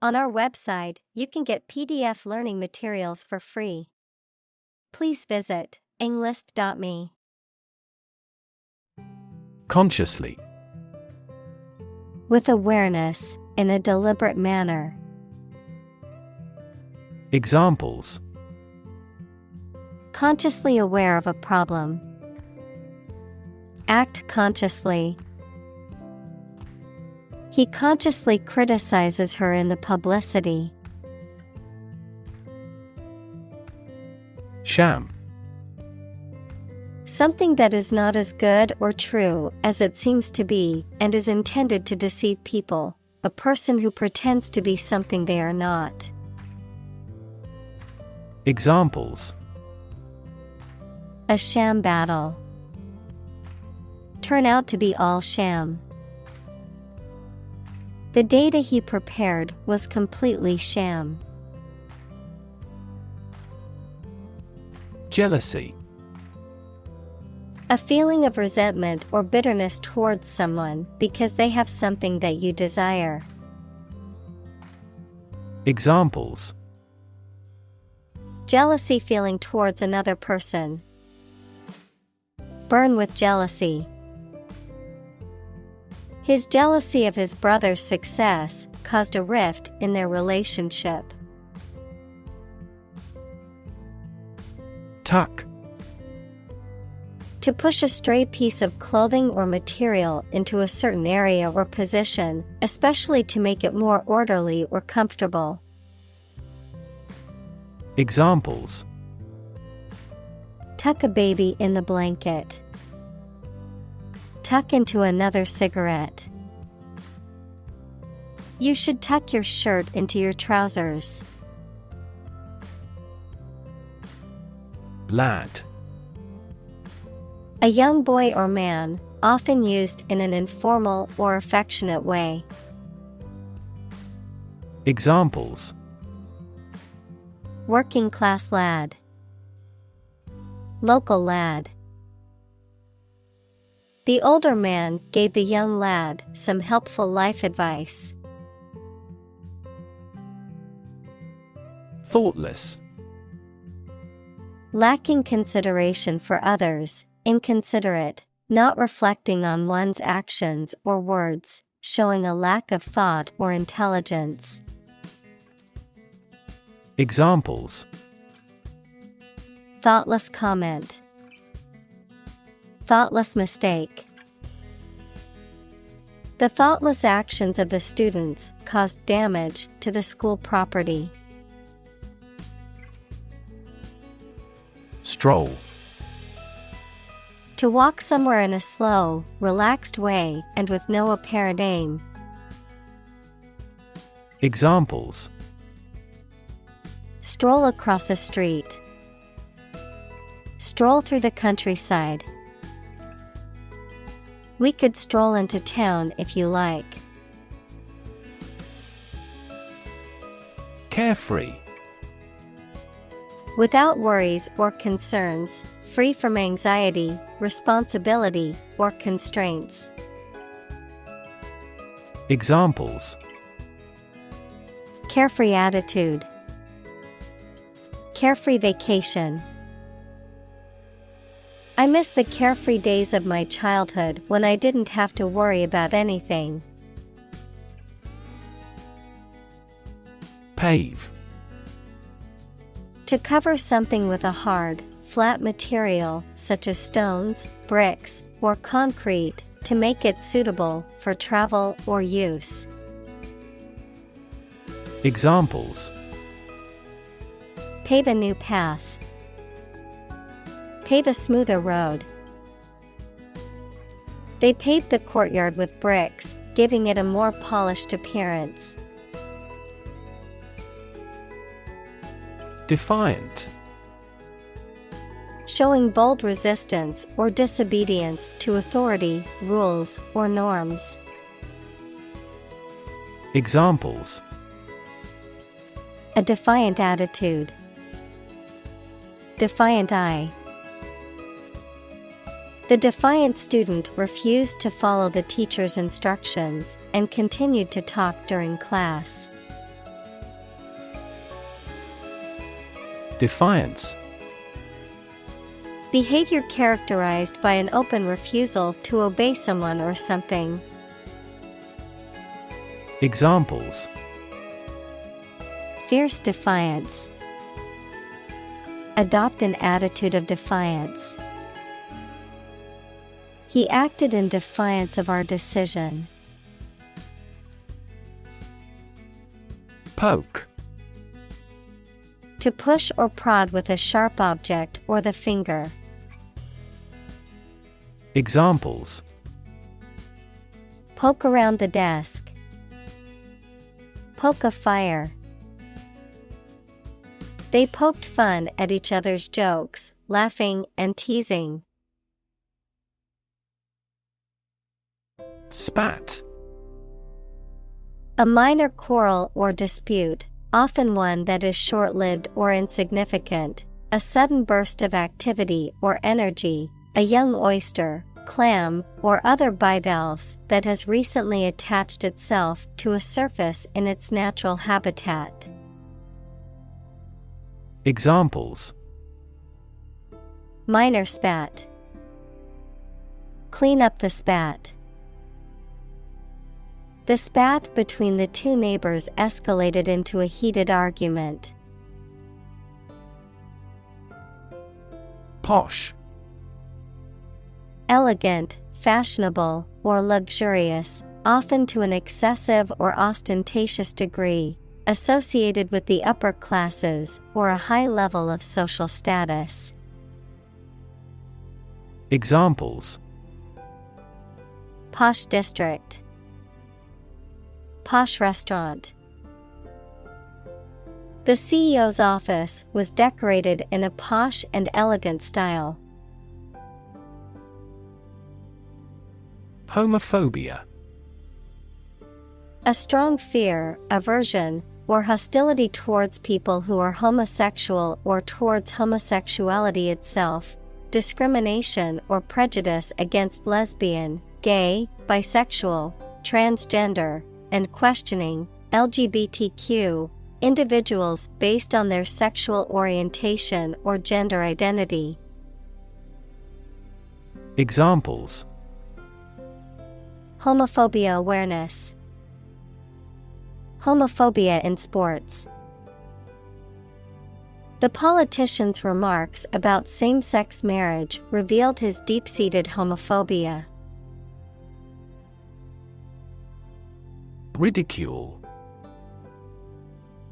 On our website, you can get PDF learning materials for free. Please visit englist.me. Consciously. With awareness, in a deliberate manner. Examples: Consciously aware of a problem. Act consciously. He consciously criticizes her in the publicity. Sham. Something that is not as good or true as it seems to be and is intended to deceive people. A person who pretends to be something they are not. Examples: A sham battle. Turn out to be all sham. The data he prepared was completely sham. Jealousy. A feeling of resentment or bitterness towards someone because they have something that you desire. Examples: Jealousy feeling towards another person. Burn with jealousy. His jealousy of his brother's success caused a rift in their relationship. Tuck. To push a stray piece of clothing or material into a certain area or position, especially to make it more orderly or comfortable. Examples: Tuck a baby in the blanket. Tuck into another cigarette. You should tuck your shirt into your trousers. Lad. A young boy or man, often used in an informal or affectionate way. Examples: Working class lad. Local lad. The older man gave the young lad some helpful life advice. Thoughtless. Lacking consideration for others, inconsiderate, not reflecting on one's actions or words, showing a lack of thought or intelligence. Examples: Thoughtless comment. Thoughtless mistake. The thoughtless actions of the students caused damage to the school property. Stroll. To walk somewhere in a slow, relaxed way and with no apparent aim. Examples: Stroll across a street. Stroll through the countryside. We could stroll into town if you like. Carefree. Without worries or concerns, free from anxiety, responsibility, or constraints. Examples: Carefree attitude. Carefree vacation. I miss the carefree days of my childhood when I didn't have to worry about anything. Pave. To cover something with a hard, flat material such as stones, bricks, or concrete to make it suitable for travel or use. Examples: Pave a new path. Pave a smoother road. They paved the courtyard with bricks, giving it a more polished appearance. Defiant. Showing bold resistance or disobedience to authority, rules, or norms. Examples: A defiant attitude. Defiant eye. The defiant student refused to follow the teacher's instructions and continued to talk during class. Defiance. Behavior characterized by an open refusal to obey someone or something. Examples: Fierce defiance. Adopt an attitude of defiance. He acted in defiance of our decision. Poke. To push or prod with a sharp object or the finger. Examples: Poke around the desk. Poke a fire. They poked fun at each other's jokes, laughing and teasing. Spat. A minor quarrel or dispute, often one that is short-lived or insignificant, a sudden burst of activity or energy, a young oyster, clam, or other bivalves that has recently attached itself to a surface in its natural habitat. Examples: Minor spat. Clean up the spat. The spat between the two neighbors escalated into a heated argument. Posh. Elegant, fashionable, or luxurious, often to an excessive or ostentatious degree, associated with the upper classes or a high level of social status. Examples: Posh district. Posh restaurant. The CEO's office was decorated in a posh and elegant style. Homophobia. A strong fear, aversion, or hostility towards people who are homosexual or towards homosexuality itself, discrimination or prejudice against lesbian, gay, bisexual, transgender, and questioning LGBTQ individuals based on their sexual orientation or gender identity. Examples: Homophobia awareness. Homophobia in sports. The politician's remarks about same-sex marriage revealed his deep-seated homophobia. Ridicule.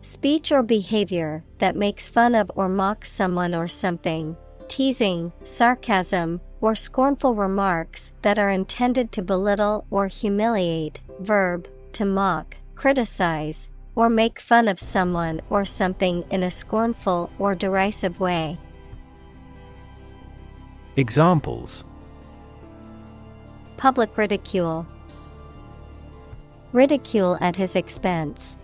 Speech or behavior that makes fun of or mocks someone or something, teasing, sarcasm, or scornful remarks that are intended to belittle or humiliate. Verb, to mock, criticize, or make fun of someone or something in a scornful or derisive way. Examples: Public ridicule. Ridicule at his expense.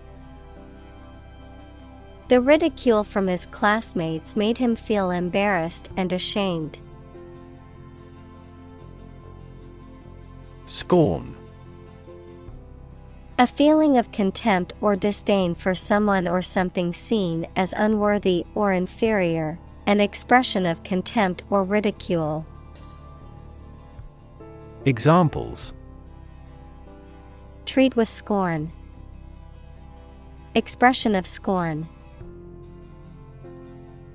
The ridicule from his classmates made him feel embarrassed and ashamed. Scorn. A feeling of contempt or disdain for someone or something seen as unworthy or inferior, an expression of contempt or ridicule. Examples: Treat with scorn. Expression of scorn.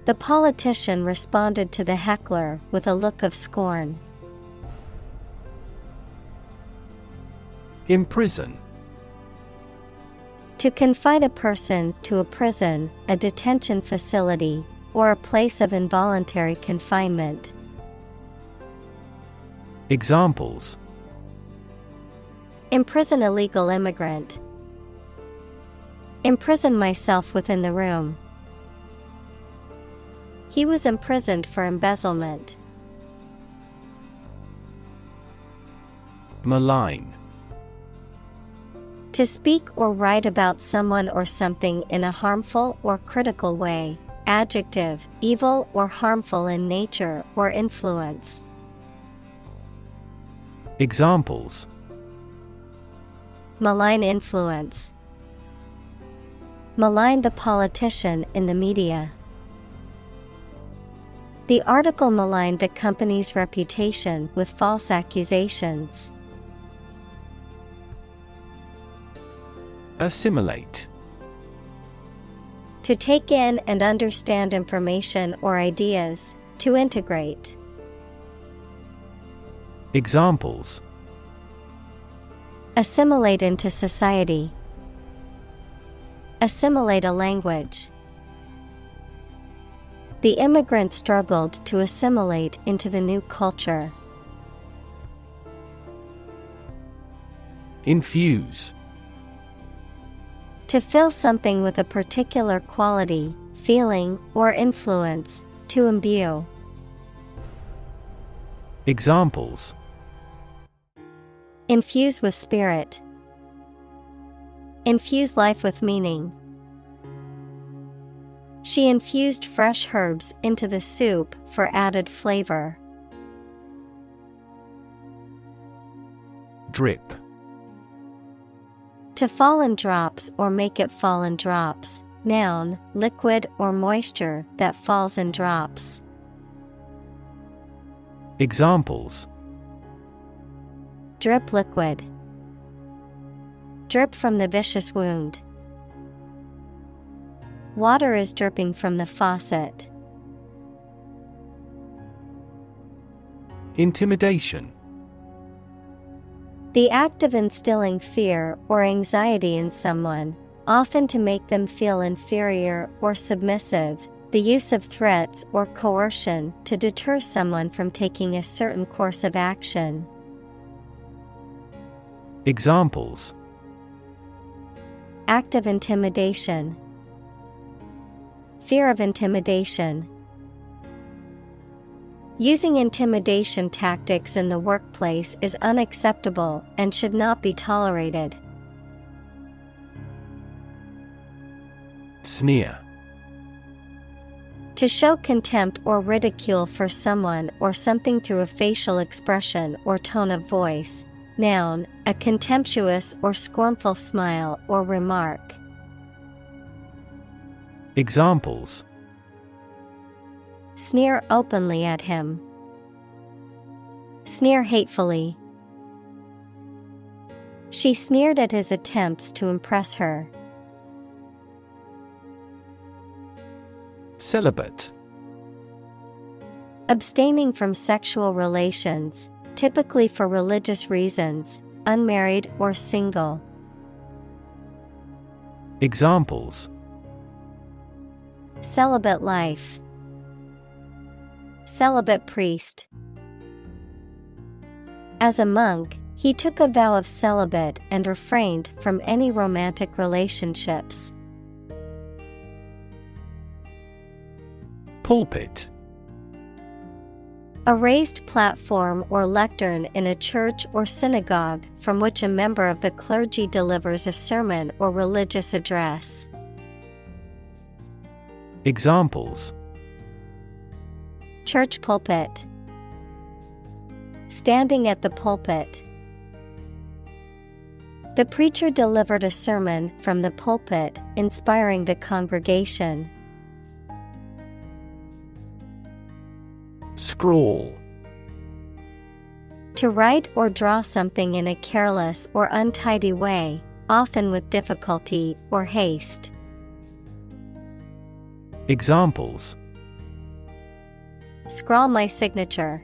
The politician responded to the heckler with a look of scorn. Imprison. To confine a person to a prison, a detention facility, or a place of involuntary confinement. Examples: Imprison illegal immigrant. Imprison myself within the room. He was imprisoned for embezzlement. Malign. To speak or write about someone or something in a harmful or critical way. Adjective, evil or harmful in nature or influence. Examples: Malign influence. Malign the politician in the media. The article maligned the company's reputation with false accusations. Assimilate. To take in and understand information or ideas, to integrate. Examples: Assimilate into society. Assimilate a language. The immigrants struggled to assimilate into the new culture. Infuse. To fill something with a particular quality, feeling, or influence, to imbue. Examples: Infuse with spirit. Infuse life with meaning. She infused fresh herbs into the soup for added flavor. Drip. To fall in drops or make it fall in drops. Noun, liquid or moisture that falls in drops. Examples: Drip liquid. Drip from the vicious wound. Water is dripping from the faucet. Intimidation. The act of instilling fear or anxiety in someone, often to make them feel inferior or submissive. The use of threats or coercion to deter someone from taking a certain course of action. Examples: Act of intimidation. Fear of intimidation. Using intimidation tactics in the workplace is unacceptable and should not be tolerated. Sneer. To show contempt or ridicule for someone or something through a facial expression or tone of voice. Noun, a contemptuous or scornful smile or remark. Examples: Sneer openly at him. Sneer hatefully. She sneered at his attempts to impress her. Celibate. Abstaining from sexual relations, typically for religious reasons, unmarried or single. Examples: Celibate life. Celibate priest. As a monk, he took a vow of celibate and refrained from any romantic relationships. Pulpit. A raised platform or lectern in a church or synagogue from which a member of the clergy delivers a sermon or religious address. Examples: Church pulpit. Standing at the pulpit. The preacher delivered a sermon from the pulpit, inspiring the congregation. Scrawl. To write or draw something in a careless or untidy way, often with difficulty or haste. Examples: Scrawl my signature.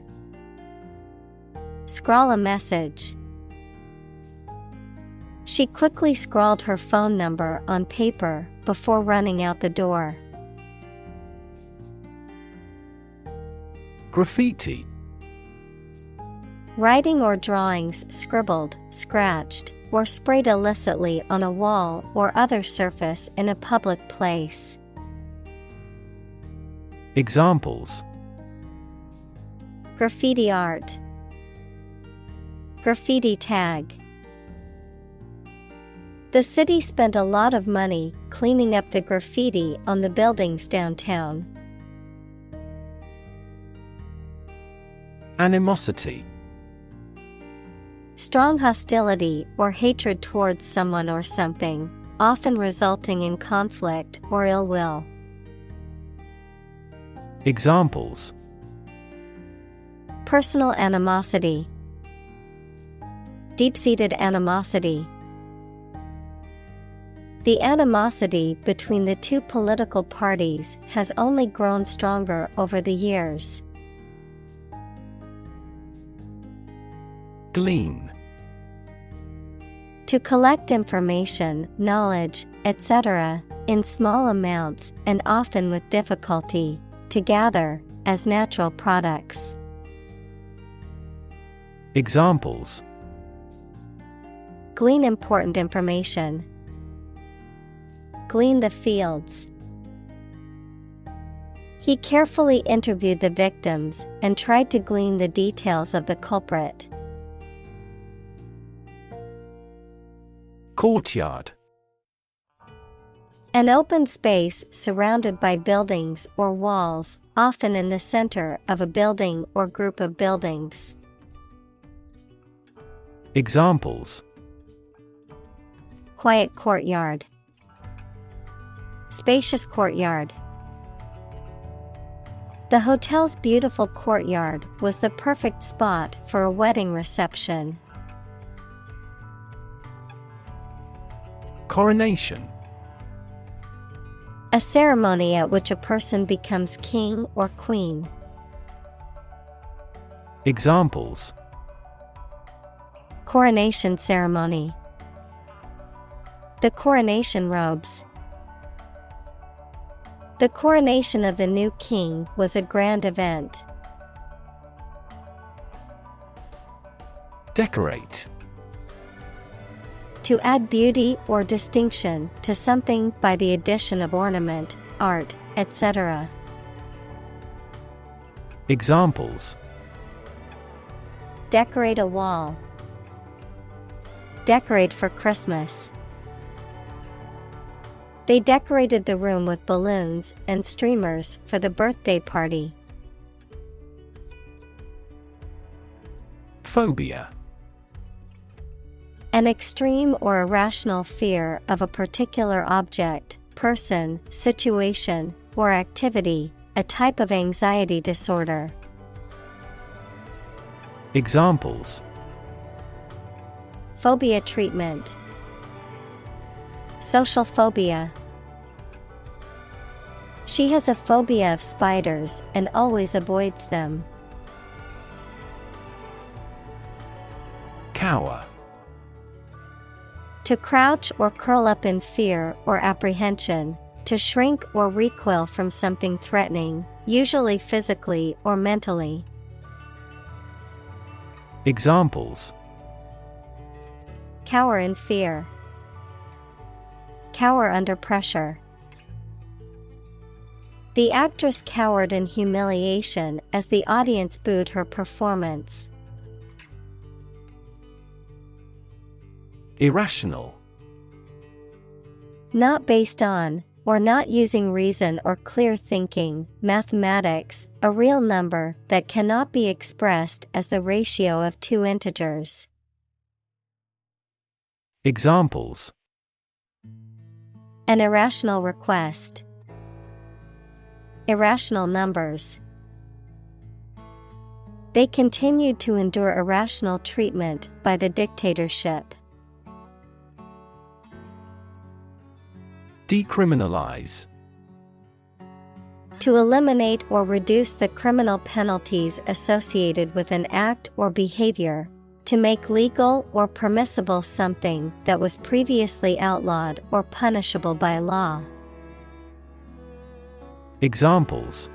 Scrawl a message. She quickly scrawled her phone number on paper before running out the door. Graffiti. Writing or drawings scribbled, scratched, or sprayed illicitly on a wall or other surface in a public place. Examples: Graffiti art. Graffiti tag. The city spent a lot of money cleaning up the graffiti on the buildings downtown. Animosity. Strong hostility or hatred towards someone or something, often resulting in conflict or ill will. Examples: Personal animosity. Deep-seated animosity. The animosity between the two political parties has only grown stronger over the years. Glean. To collect information, knowledge, etc., in small amounts and often with difficulty, to gather, as natural products. Examples: Glean important information. Glean the fields. He carefully interviewed the victims and tried to glean the details of the culprit. Courtyard. An open space surrounded by buildings or walls, often in the center of a building or group of buildings. Examples: Quiet courtyard. Spacious courtyard. The hotel's beautiful courtyard was the perfect spot for a wedding reception. Coronation. A ceremony at which a person becomes king or queen. Examples: Coronation ceremony. The coronation robes. The coronation of the new king was a grand event. Decorate. To add beauty or distinction to something by the addition of ornament, art, etc. Examples: Decorate a wall. Decorate for Christmas. They decorated the room with balloons and streamers for the birthday party. Phobia. An extreme or irrational fear of a particular object, person, situation, or activity, a type of anxiety disorder. Examples: Phobia treatment. Social phobia. She has a phobia of spiders and always avoids them. Cower. To crouch or curl up in fear or apprehension, to shrink or recoil from something threatening, usually physically or mentally. Examples: Cower in fear. Cower under pressure. The actress cowered in humiliation as the audience booed her performance. Irrational. Not based on, or not using reason or clear thinking, mathematics, a real number that cannot be expressed as the ratio of two integers. Examples: An irrational request. Irrational numbers. They continued to endure irrational treatment by the dictatorship. Decriminalize. To eliminate or reduce the criminal penalties associated with an act or behavior. To make legal or permissible something that was previously outlawed or punishable by law. Examples: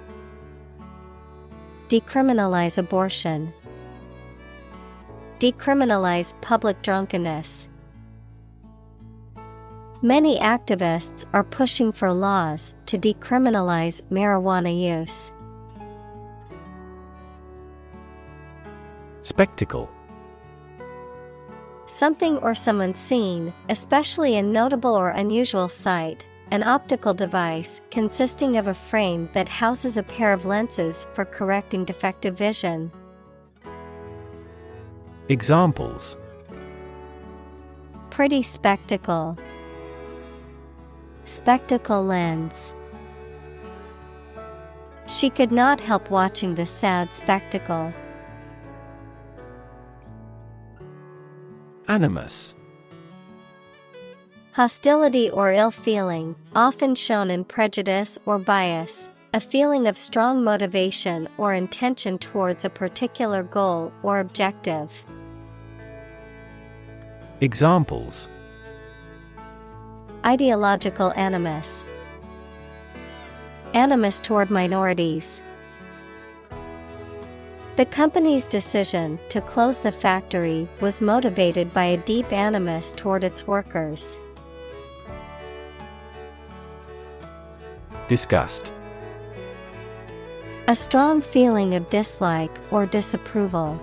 Decriminalize abortion. Decriminalize public drunkenness. Many activists are pushing for laws to decriminalize marijuana use. Spectacle. Something or someone seen, especially a notable or unusual sight, an optical device consisting of a frame that houses a pair of lenses for correcting defective vision. Examples: Pretty spectacle. Spectacle lens. She could not help watching the sad spectacle. Animus. Hostility or ill feeling, often shown in prejudice or bias, a feeling of strong motivation or intention towards a particular goal or objective. Examples: Ideological animus. Animus toward minorities. The company's decision to close the factory was motivated by a deep animus toward its workers. Disgust. A strong feeling of dislike or disapproval.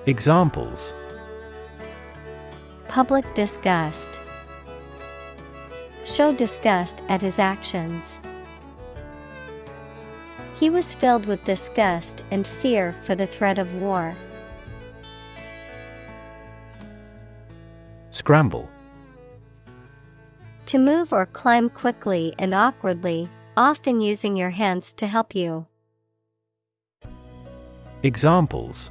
Examples: Public disgust. Show disgust at his actions. He was filled with disgust and fear for the threat of war. Scramble. To move or climb quickly and awkwardly, often using your hands to help you. Examples: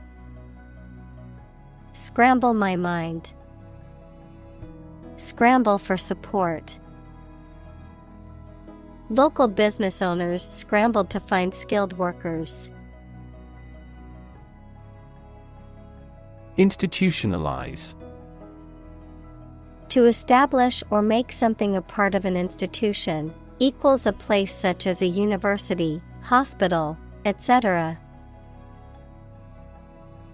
Scramble my mind. Scramble for support. Local business owners scrambled to find skilled workers. Institutionalize. To establish or make something a part of an institution, equals a place such as a university, hospital, etc.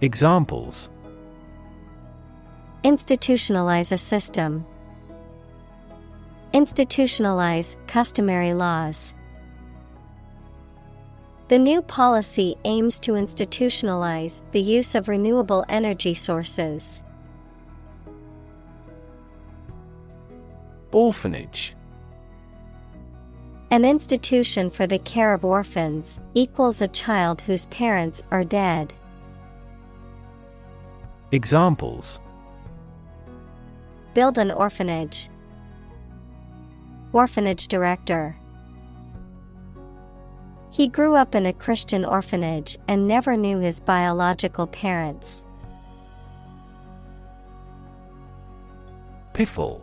Examples: Institutionalize a system. Institutionalize customary laws. The new policy aims to institutionalize the use of renewable energy sources. Orphanage. An institution for the care of orphans, equals a child whose parents are dead. Examples: Build an orphanage. Orphanage director. He grew up in a Christian orphanage and never knew his biological parents. Piffle.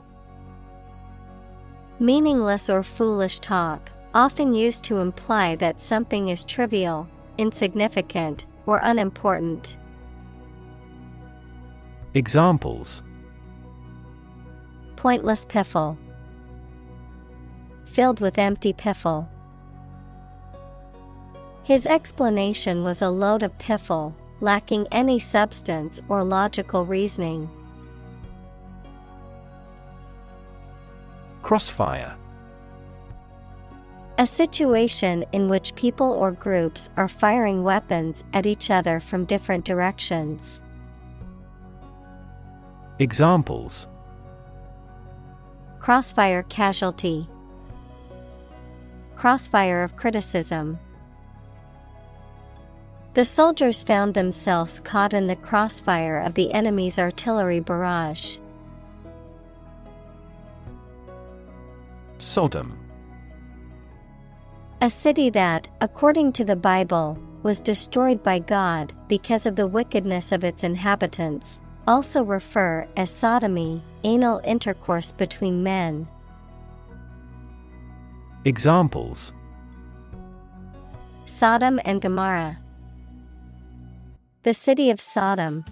Meaningless or foolish talk, often used to imply that something is trivial, insignificant, or unimportant. Examples: Pointless piffle. Filled with empty piffle. His explanation was a load of piffle, lacking any substance or logical reasoning. Crossfire. A situation in which people or groups are firing weapons at each other from different directions. Examples: Crossfire casualty. Crossfire of criticism. The soldiers found themselves caught in the crossfire of the enemy's artillery barrage. Sodom. A city that, according to the Bible, was destroyed by God because of the wickedness of its inhabitants, also refer as sodomy, anal intercourse between men. Examples: Sodom and Gomorrah. The city of Sodom.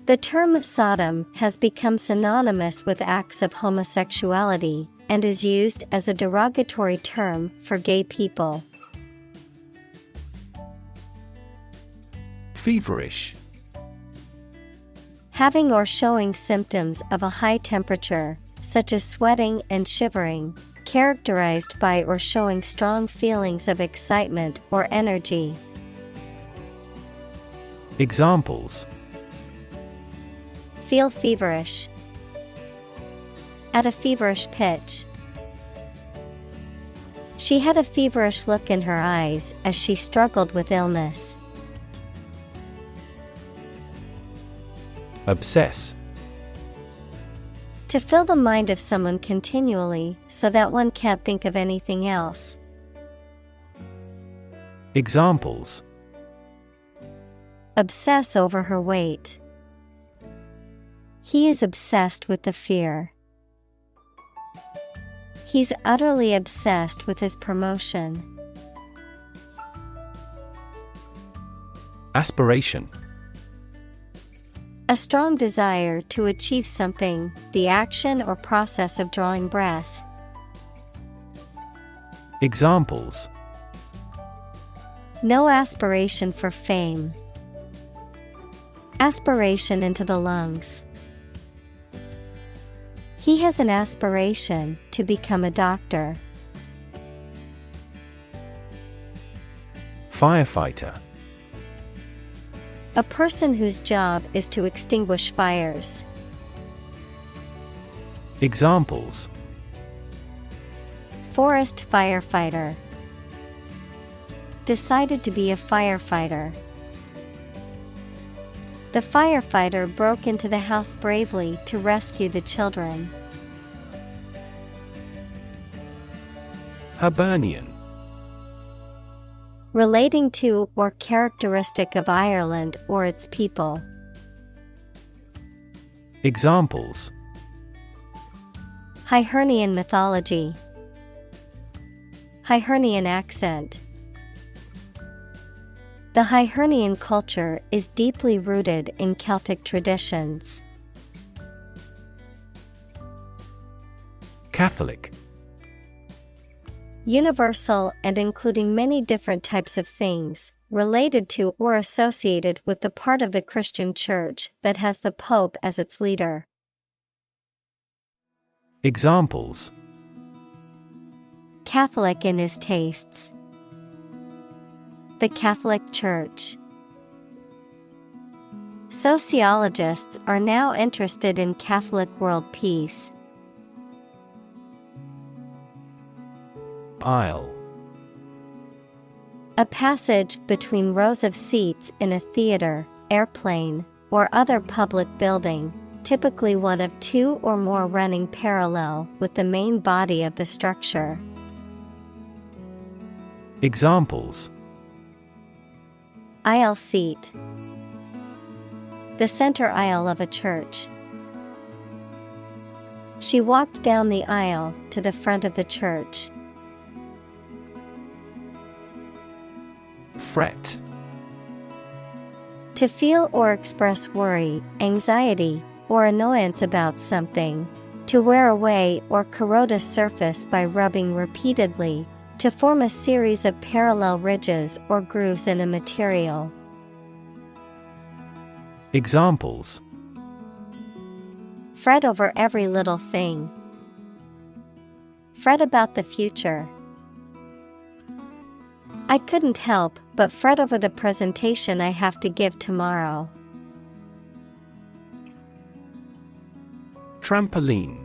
The term Sodom has become synonymous with acts of homosexuality and is used as a derogatory term for gay people. Feverish. Having or showing symptoms of a high temperature, such as sweating and shivering, characterized by or showing strong feelings of excitement or energy. Examples: Feel feverish. At a feverish pitch. She had a feverish look in her eyes as she struggled with illness. Obsess. To fill the mind of someone continually so that one can't think of anything else. Obsess over her weight. He is obsessed with the fear. He's utterly obsessed with his promotion. Aspiration. A strong desire to achieve something, the action or process of drawing breath. Examples: No aspiration for fame. Aspiration into the lungs. He has an aspiration to become a doctor. Firefighter. A person whose job is to extinguish fires. Examples: Forest firefighter. Decided to be a firefighter. The firefighter broke into the house bravely to rescue the children. Hibernian. Relating to or characteristic of Ireland or its people. Examples: Hibernian mythology. Hibernian accent. The Hibernian culture is deeply rooted in Celtic traditions. Catholic. Universal and including many different types of things, related to or associated with the part of the Christian Church that has the Pope as its leader. Examples: Catholic in his tastes. The Catholic Church. Sociologists are now interested in Catholic world peace. Aisle. A passage between rows of seats in a theater, airplane, or other public building, typically one of two or more running parallel with the main body of the structure. Examples: Aisle seat. The center aisle of a church. She walked down the aisle to the front of the church. Fret. To feel or express worry, anxiety, or annoyance about something. To wear away or corrode a surface by rubbing repeatedly. To form a series of parallel ridges or grooves in a material. Examples: Fret over every little thing. Fret about the future. I couldn't help but fret over the presentation I have to give tomorrow. Trampoline.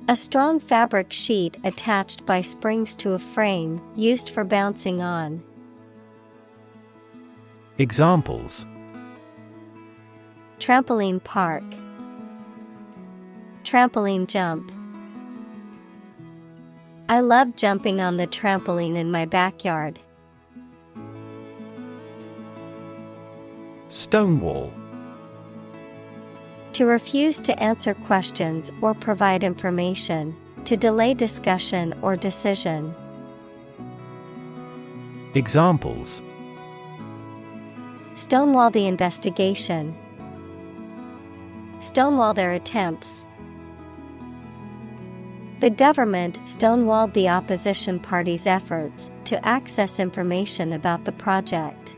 A strong fabric sheet attached by springs to a frame, used for bouncing on. Examples: Trampoline park. Trampoline jump. I love jumping on the trampoline in my backyard. Stonewall. To refuse to answer questions or provide information. To delay discussion or decision. Examples: Stonewall the investigation. Stonewall their attempts. The government stonewalled the opposition party's efforts to access information about the project.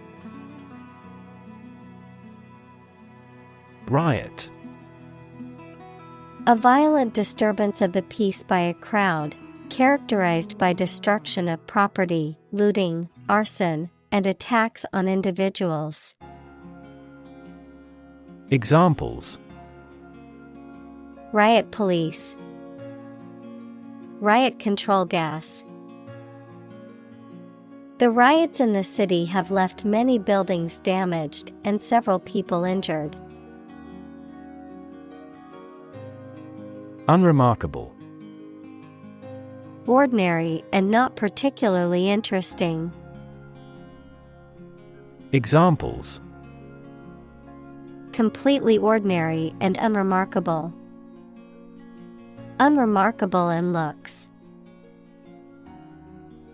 Riot. A violent disturbance of the peace by a crowd, characterized by destruction of property, looting, arson, and attacks on individuals. Examples: Riot police. Riot control gas. The riots in the city have left many buildings damaged and several people injured. Unremarkable. Ordinary and not particularly interesting. Examples: completely ordinary and unremarkable. Unremarkable in looks.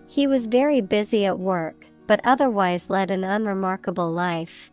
He was very busy at work, but otherwise led an unremarkable life.